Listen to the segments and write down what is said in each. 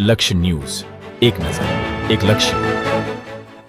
લક્ષ્ય ન્યૂઝ, એક નજર, એક લક્ષ્ય.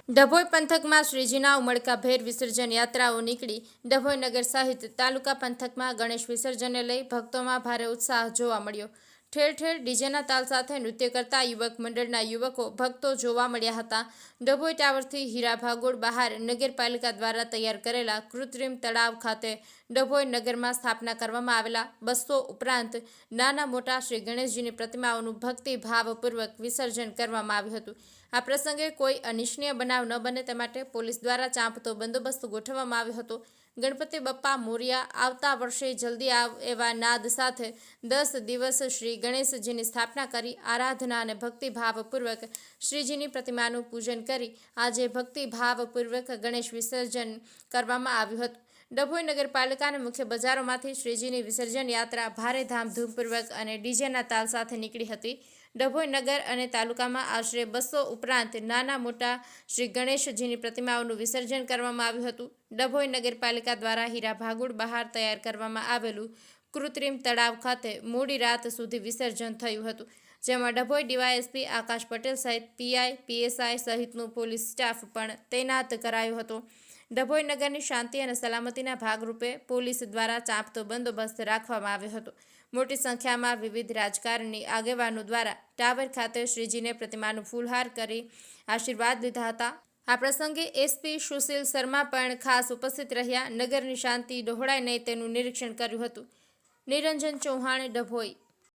ડભોઈ પંથકમાં શ્રીજીના ઉમળકાભેર વિસર્જન યાત્રાઓ નીકળી. ડભોઈ નગર સહિત તાલુકા પંથકમાં ગણેશ વિસર્જનને લઈ ભક્તોમાં ભારે ઉત્સાહ જોવા મળ્યો. ઠેર ઠેર ડીજેના તાલ સાથે નૃત્ય કરતા યુવક મંડળના યુવકો ભક્તો જોવા મળ્યા હતા. ડભોઈ ટાવરથી હીરા ભાગોળ બહાર નગરપાલિકા દ્વારા તૈયાર કરેલા કૃત્રિમ તળાવ ખાતે ડભોઈ નગરમાં સ્થાપના કરવામાં આવેલા 200 ઉપરાંત નાના મોટા શ્રી ગણેશજીની પ્રતિમાઓનું ભક્તિભાવપૂર્વક વિસર્જન કરવામાં આવ્યું હતું. આ પ્રસંગે કોઈ અનિચ્છનીય બનાવ ન બને તે માટે પોલીસ દ્વારા ચાંપતો બંદોબસ્ત ગોઠવવામાં આવ્યો હતો. ગણપતિ બપ્પા મોરિયા, આવતા વર્ષે જલ્દી આવ એવા નાદ સાથે 10 દિવસ શ્રી ગણેશજીની સ્થાપના કરી આરાધના અને ભક્તિભાવપૂર્વક શ્રીજીની પ્રતિમાનું પૂજન કરી આજે ભક્તિભાવપૂર્વક ગણેશ વિસર્જન કરવામાં આવ્યું હતું. ડભોઈ નગરપાલિકાના મુખ્ય બજારોમાંથી શ્રીજીની વિસર્જન યાત્રા ભારે ધામધૂમપૂર્વક અને ડીજેના તાલ સાથે નીકળી હતી. ડભોઈ નગર અને તાલુકામાં આશરે 200 ઉપરાંત નાના મોટા શ્રી ગણેશજીની પ્રતિમાઓનું વિસર્જન કરવામાં આવ્યું હતું. ડભોઈ નગરપાલિકા દ્વારા હીરા ભાગોળ બહાર તૈયાર કરવામાં આવેલું કૃત્રિમ તળાવ ખાતે મોડી રાત સુધી વિસર્જન થયું હતું, જેમાં ડભોઈ ડીવાયએસપી આકાશ પટેલ સહિત પીઆઈ, પીએસઆઈ સહિતનું પોલીસ સ્ટાફ પણ તૈનાત કરાયો હતો. ડભોઈ નગરની શાંતિ અને સલામતીના ભાગરૂપે પોલીસ દ્વારા ચાંપતો બંદોબસ્ત રાખવામાં આવ્યો હતો. મોટી સંખ્યામાં વિવિધ રાજકારણી આગેવાનો દ્વારા ટાવર ખાતે શ્રીજીને પ્રતિમાનું ફૂલહાર કરી આશીર્વાદ લીધા હતા. આ પ્રસંગે એસપી સુશીલ શર્મા પણ ખાસ ઉપસ્થિત રહ્યા. નગરની શાંતિ ડહોળાય નહીં તેનું નિરીક્ષણ કર્યું હતું. નિરંજન ચૌહાણ, ડભોઈ.